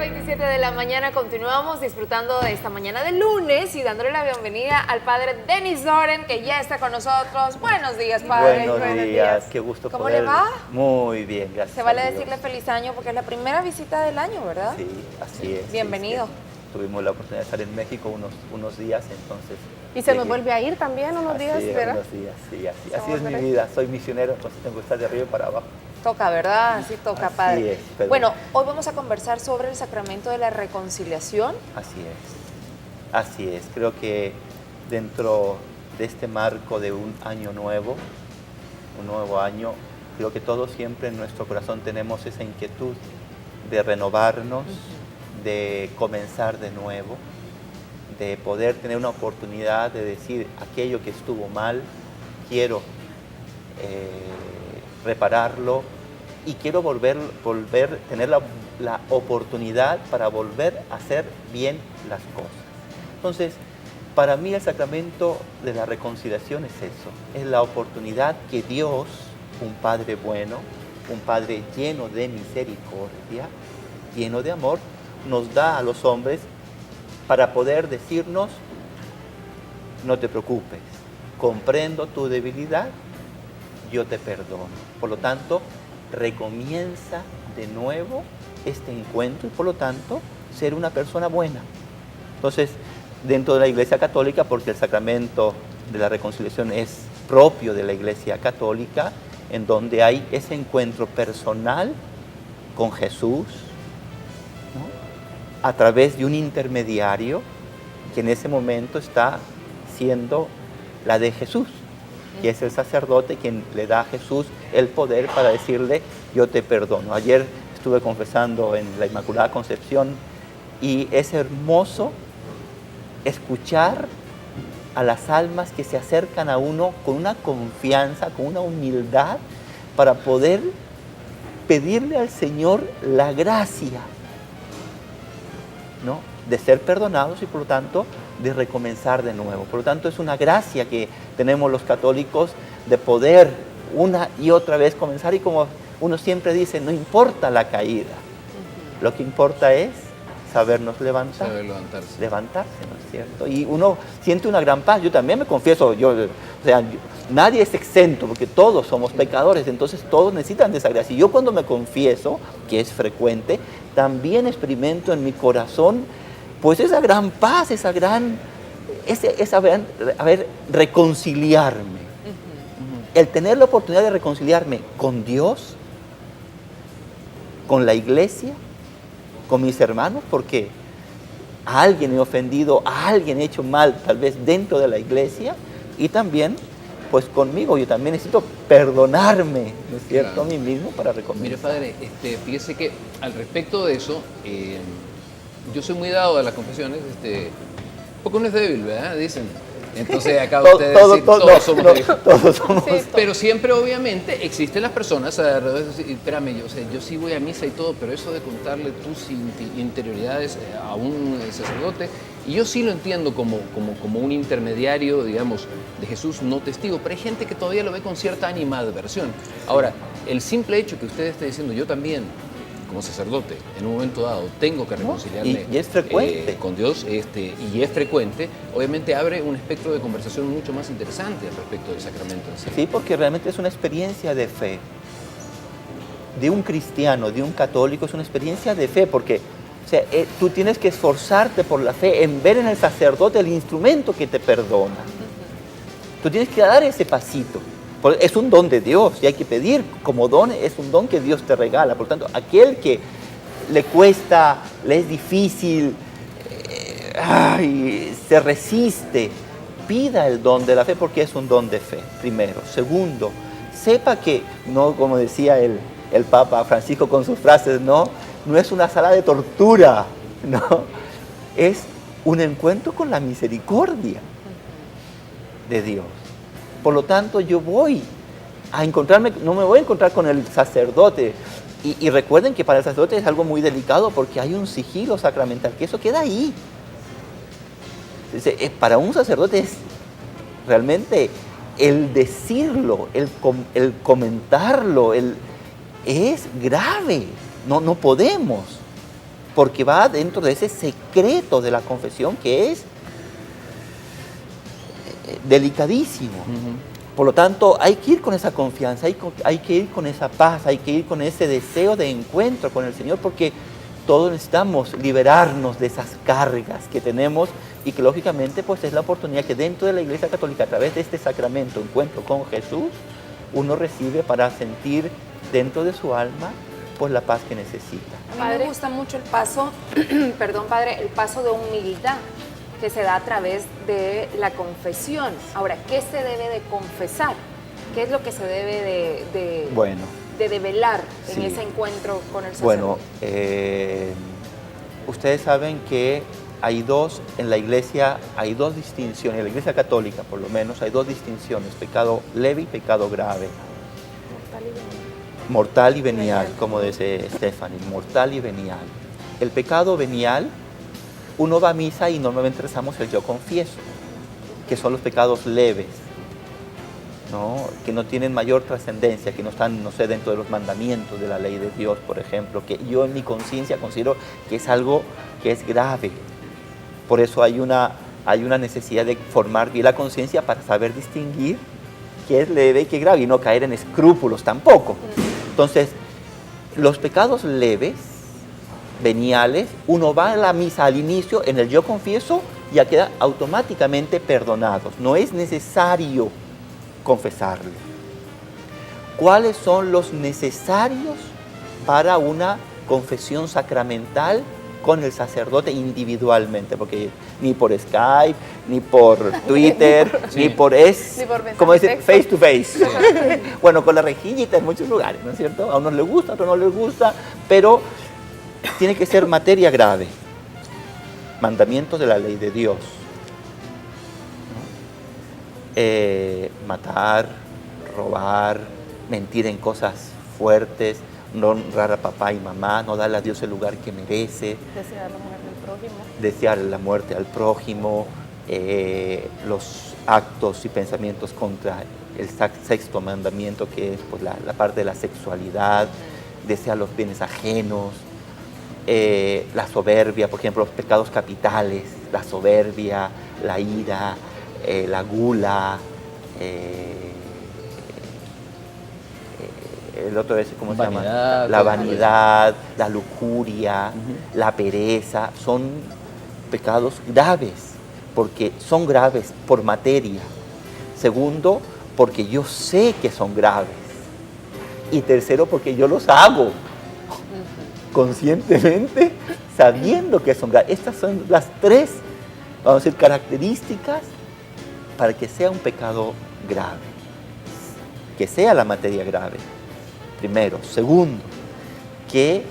7:27 de la mañana continuamos disfrutando de esta mañana de lunes y dándole la bienvenida al padre Denis Doren, que ya está con nosotros. Buenos días, padre. Buenos días, qué gusto ¿Cómo poder... le va? Muy bien, gracias. Se vale a Dios. decirle feliz año porque es la primera visita del año, ¿verdad? Sí, así es. Bienvenido. Sí, tuvimos la oportunidad de estar en México unos días, entonces... Y se nos llegué. vuelve a ir también unos días, Así es, ¿verdad? unos días, sí, así Somos es mi tres. vida. Soy misionero, entonces tengo que estar de arriba para abajo. Toca, ¿verdad? Sí toca, Así padre. es, pero- Bueno, hoy vamos a conversar sobre el sacramento de la reconciliación. Así es. Creo que dentro de este marco de un año nuevo, un nuevo año, creo que todos siempre en nuestro corazón tenemos esa inquietud de renovarnos, de comenzar de nuevo, de poder tener una oportunidad de decir aquello que estuvo mal, quiero repararlo y quiero tener la oportunidad para volver a hacer bien las cosas. Entonces, para mí el sacramento de la reconciliación es eso, es la oportunidad que Dios, un Padre bueno, un Padre lleno de misericordia, lleno de amor, nos da a los hombres para poder decirnos, no te preocupes, comprendo tu debilidad, yo te perdono. Por lo tanto, recomienza de nuevo este encuentro y por lo tanto, ser una persona buena. Entonces, dentro de la Iglesia Católica, porque el sacramento de la reconciliación es propio de la Iglesia Católica, en donde hay ese encuentro personal con Jesús, ¿no? A través de un intermediario que en ese momento está siendo la de Jesús, que es el sacerdote quien le da a Jesús el poder para decirle, yo te perdono. Ayer estuve confesando en la Inmaculada Concepción y es hermoso escuchar a las almas que se acercan a uno con una confianza, con una humildad, para poder pedirle al Señor la gracia, ¿no?, de ser perdonados y por lo tanto de recomenzar de nuevo. Por lo tanto es una gracia que tenemos los católicos de poder una y otra vez comenzar, y como uno siempre dice, no importa la caída, lo que importa es sabernos levantar. Saber levantarse. Levantarse, ¿no es cierto? Y uno siente una gran paz. Yo también me confieso, nadie es exento porque todos somos pecadores, entonces todos necesitan de esa gracia. Y yo cuando me confieso, que es frecuente, también experimento en mi corazón pues esa gran paz, reconciliarme. El tener la oportunidad de reconciliarme con Dios, con la iglesia, con mis hermanos, porque a alguien he ofendido, a alguien he hecho mal, tal vez dentro de la iglesia, y también, pues conmigo, yo también necesito perdonarme, ¿no es cierto?, Claro. a mí mismo para Mire, reconciliarme. padre, fíjese que al respecto de eso, yo soy muy dado a las confesiones, porque uno es débil, ¿verdad? Dicen. Entonces acaba usted de decir, todos somos débiles. Todos somos. Pero siempre, obviamente, existen las personas alrededor de decir, espérame, yo sí voy a misa y todo, pero eso de contarle tus interioridades a un sacerdote, y yo sí lo entiendo como un intermediario, digamos, de Jesús, no testigo, pero hay gente que todavía lo ve con cierta animadversión. Ahora, el simple hecho que usted esté diciendo, yo también, como sacerdote, en un momento dado, tengo que reconciliarme y es frecuente. con Dios, y es frecuente, obviamente abre un espectro de conversación mucho más interesante al respecto del sacramento en sí. Sí, porque realmente es una experiencia de fe. De un cristiano, de un católico, es una experiencia de fe, porque tú tienes que esforzarte por la fe en ver en el sacerdote el instrumento que te perdona. Tú tienes que dar ese pasito. Es un don de Dios y hay que pedir como don, es un don que Dios te regala. Por tanto, aquel que le cuesta, le es difícil, se resiste, pida el don de la fe porque es un don de fe, primero. Segundo, sepa que, no como decía el Papa Francisco con sus frases, no es una sala de tortura, no, es un encuentro con la misericordia de Dios. Por lo tanto, yo voy a encontrarme, no me voy a encontrar con el sacerdote. Y recuerden que para el sacerdote es algo muy delicado porque hay un sigilo sacramental, que eso queda ahí. Entonces, para un sacerdote es realmente el decirlo, el comentarlo, es grave. No podemos. porque va dentro de ese secreto de la confesión que es delicadísimo. Por lo tanto, hay que ir con esa confianza, hay que ir con esa paz, hay que ir con ese deseo de encuentro con el Señor, porque todos necesitamos liberarnos de esas cargas que tenemos y que lógicamente pues es la oportunidad que dentro de la Iglesia Católica, a través de este sacramento, encuentro con Jesús, uno recibe para sentir dentro de su alma pues la paz que necesita. A mí me gusta mucho el paso, perdón padre, el paso de humildad que se da a través de la confesión. Ahora, ¿qué se debe de confesar? ¿Qué es lo que se debe de develar en ese encuentro con el sacerdote? Bueno, ustedes saben que en la Iglesia hay dos distinciones, en la Iglesia Católica por lo menos hay dos distinciones, pecado leve y pecado grave. Mortal y venial, como dice Stephanie, mortal y venial. El pecado venial, uno va a misa y normalmente rezamos el yo confieso, que son los pecados leves, ¿no? Que no tienen mayor trascendencia, que no están, no sé, dentro de los mandamientos de la ley de Dios, por ejemplo, que yo en mi conciencia considero que es algo que es grave. Por eso hay una necesidad de formar bien la conciencia para saber distinguir qué es leve y qué es grave, y no caer en escrúpulos tampoco. Entonces, los pecados leves, veniales, uno va a la misa al inicio, en el yo confieso, ya queda automáticamente perdonado. No es necesario confesarlo. ¿Cuáles son los necesarios para una confesión sacramental con el sacerdote individualmente? Porque ni por Skype, ni por Twitter, ni por como dice, face to face. Bueno, con la rejillita en muchos lugares, ¿no es cierto? A unos les gusta, a otros no les gusta, pero tiene que ser materia grave. Mandamientos de la ley de Dios. Matar, robar, mentir en cosas fuertes, no honrar a papá y mamá, no darle a Dios el lugar que merece. Desear la muerte al prójimo. Desear la muerte al prójimo, los actos y pensamientos contra el sexto mandamiento, que es pues, la parte de la sexualidad, desear los bienes ajenos, la soberbia, por ejemplo, los pecados capitales, la soberbia, la ira, la gula, el otro es, ¿cómo se llama? La vanidad, la lujuria, la pereza, son pecados graves, porque son graves por materia. Segundo, porque yo sé que son graves. Y tercero, porque yo los hago conscientemente, sabiendo que son graves. Estas son las tres, vamos a decir, características para que sea un pecado grave, que sea la materia grave, primero. Segundo, que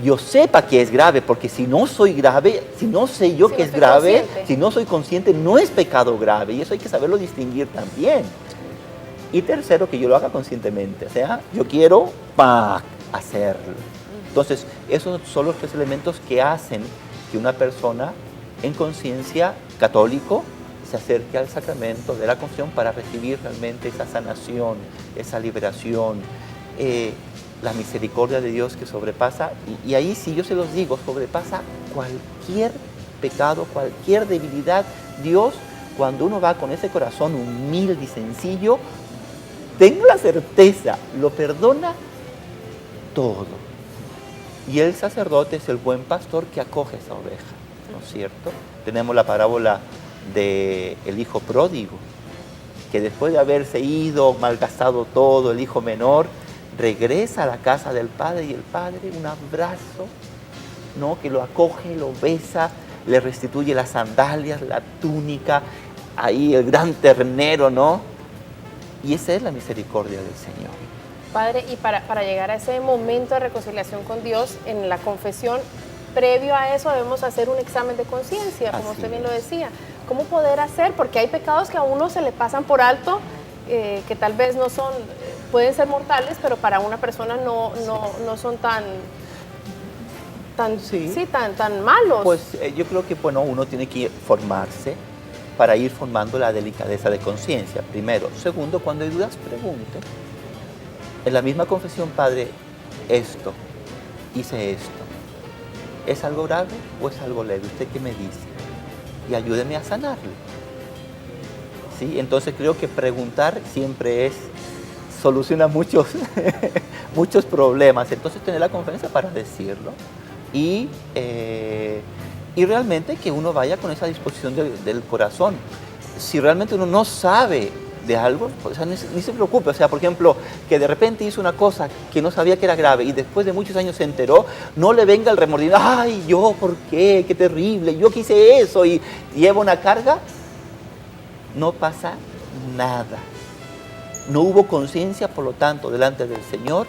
yo sepa que es grave, porque si no soy grave, si no sé yo que es grave, si no soy consciente, no es pecado grave, y eso hay que saberlo distinguir también. Y tercero, que yo lo haga conscientemente, o sea, yo quiero hacerlo. Entonces, esos son los tres elementos que hacen que una persona en conciencia católico se acerque al sacramento de la confesión para recibir realmente esa sanación, esa liberación, la misericordia de Dios que sobrepasa, y ahí sí yo se los digo, sobrepasa cualquier pecado, cualquier debilidad. Dios, cuando uno va con ese corazón humilde y sencillo, tengo la certeza, lo perdona todo. Y el sacerdote es el buen pastor que acoge esa oveja, ¿no es cierto? Tenemos la parábola del hijo pródigo, que después de haberse ido, malgastado todo, el hijo menor, regresa a la casa del padre, y el padre, un abrazo, ¿no? Que lo acoge, lo besa, le restituye las sandalias, la túnica, ahí el gran ternero, ¿no? Y esa es la misericordia del Señor. Padre, y para llegar a ese momento de reconciliación con Dios en la confesión, previo a eso debemos hacer un examen de conciencia, como usted bien lo decía. ¿Cómo poder hacer? Porque hay pecados que a uno se le pasan por alto, que tal vez no son, pueden ser mortales, pero para una persona no son tan malos. Pues yo creo que bueno, uno tiene que formarse para ir formando la delicadeza de conciencia, primero. Segundo, cuando hay dudas, pregunte. En la misma confesión, Padre, esto, hice esto, ¿es algo grave o es algo leve? ¿Usted qué me dice? Y ayúdeme a sanarlo. ¿Sí? Entonces creo que preguntar siempre soluciona muchos, muchos problemas. Entonces tener la confianza para decirlo y realmente que uno vaya con esa disposición del corazón. Si realmente uno no sabe de algo, o sea, ni se preocupe. O sea, por ejemplo, que de repente hizo una cosa que no sabía que era grave y después de muchos años se enteró, no le venga el remordimiento. ¡Ay, yo por qué! ¡Qué terrible! Yo quise eso y lleva una carga. No pasa nada. No hubo conciencia, por lo tanto, delante del Señor,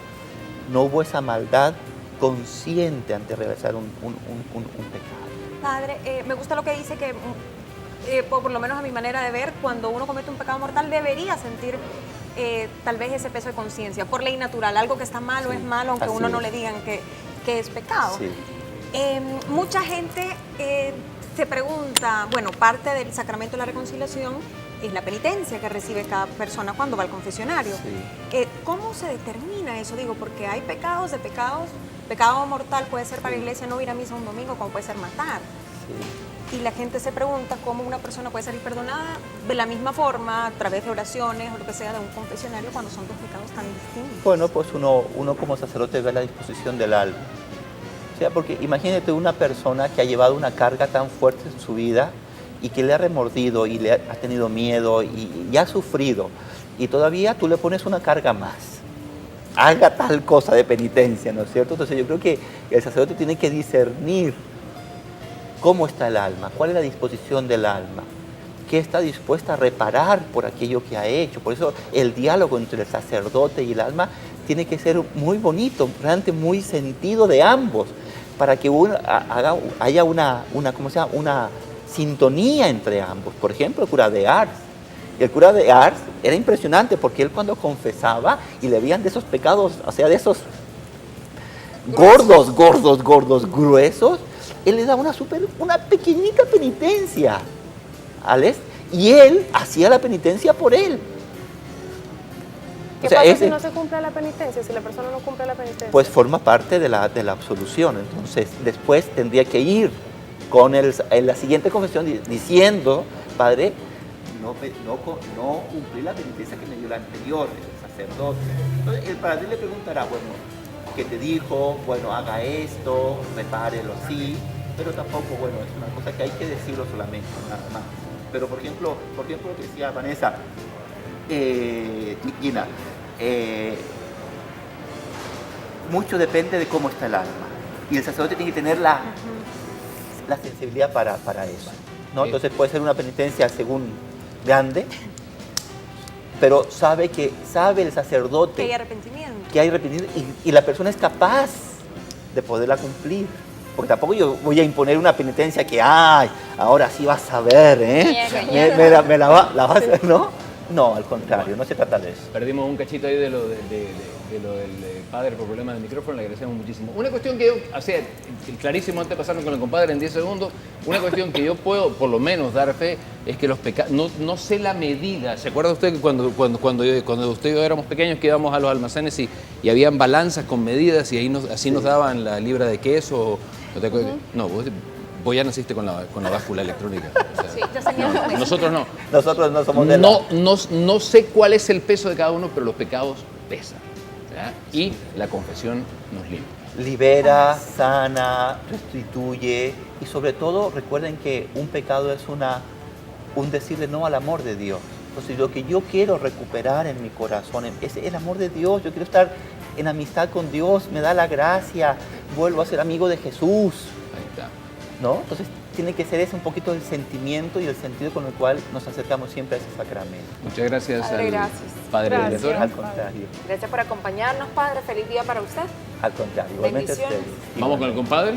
no hubo esa maldad consciente ante realizar un pecado. Padre, me gusta lo que dice que, por lo menos a mi manera de ver, cuando uno comete un pecado mortal debería sentir tal vez ese peso de conciencia, por ley natural, algo que está malo es malo, aunque uno no le digan que es pecado. Sí. Mucha gente se pregunta, bueno, parte del sacramento de la reconciliación es la penitencia que recibe cada persona cuando va al confesionario. Sí. ¿Cómo se determina eso? Digo, porque hay pecados de pecados. Pecado mortal puede ser para la iglesia no ir a misa un domingo, como puede ser matar. Sí. Y la gente se pregunta cómo una persona puede salir perdonada de la misma forma, a través de oraciones o lo que sea de un confesionario, cuando son dos pecados tan distintos. Bueno, pues uno como sacerdote ve la disposición del alma. O sea, porque imagínate una persona que ha llevado una carga tan fuerte en su vida y que le ha remordido y le ha tenido miedo y ha sufrido. Y todavía tú le pones una carga más. Haga tal cosa de penitencia, ¿no es cierto? Entonces yo creo que el sacerdote tiene que discernir cómo está el alma, cuál es la disposición del alma, qué está dispuesta a reparar por aquello que ha hecho. Por eso el diálogo entre el sacerdote y el alma tiene que ser muy bonito, realmente muy sentido de ambos, para que haya una sintonía entre ambos. Por ejemplo, el cura de Ars. El cura de Ars era impresionante porque él cuando confesaba y le veían de esos pecados, o sea, de esos gordos, gruesos, él le daba una pequeñita penitencia, ¿vale? Y él hacía la penitencia por él. ¿Qué o sea, pasa si no se cumple la penitencia, si la persona no cumple la penitencia? Pues forma parte de la absolución. Entonces, después tendría que ir con en la siguiente confesión diciendo, Padre, no cumplí la penitencia que me dio la anterior, el sacerdote. Entonces, el padre le preguntará, bueno, ¿qué te dijo? Bueno, haga esto, repárelo así, pero tampoco, bueno, es una cosa que hay que decirlo solamente, nada más. Pero, por ejemplo, lo que decía Vanessa, Gina, mucho depende de cómo está el alma. Y el sacerdote tiene que tener la sensibilidad para eso, ¿no? Entonces puede ser una penitencia según grande, pero sabe el sacerdote Que hay arrepentimiento. Que hay arrepentimiento y la persona es capaz de poderla cumplir. Porque tampoco yo voy a imponer una penitencia que, ay, ahora sí vas a ver, ¿eh? Me la vas a hacer, ¿no? No, al contrario, no se trata de eso. Perdimos un cachito ahí de lo del padre por problemas del micrófono, le agradecemos muchísimo. Una cuestión que yo, hacía clarísimo antes de pasarnos con el compadre en 10 segundos, una cuestión que yo puedo por lo menos dar fe es que los pecados, no sé la medida. ¿Se acuerda usted que cuando usted y yo éramos pequeños que íbamos a los almacenes y habían balanzas con medidas y ahí así nos daban la libra de queso? ¿No te acuerdas? No, vos ya naciste con la báscula electrónica. O sea, Sí, ya sabíamos eso. nosotros no. Nosotros no somos de No sé cuál es el peso de cada uno, pero los pecados pesan. ¿Ya? Y la confesión nos limpia. Libera, sana, restituye y sobre todo recuerden que un pecado es un decirle no al amor de Dios. Entonces lo que yo quiero recuperar en mi corazón es el amor de Dios. Yo quiero estar en amistad con Dios, me da la gracia, vuelvo a ser amigo de Jesús. Ahí está. ¿No? Entonces tiene que ser ese un poquito el sentimiento y el sentido con el cual nos acercamos siempre a ese sacramento. Muchas gracias Padre, al gracias. Padre Gracias. Director. Al contrario, Gracias por acompañarnos, Padre. Feliz día para usted. al contrario. Igualmente Bendiciones. ustedes. Vamos con el compadre.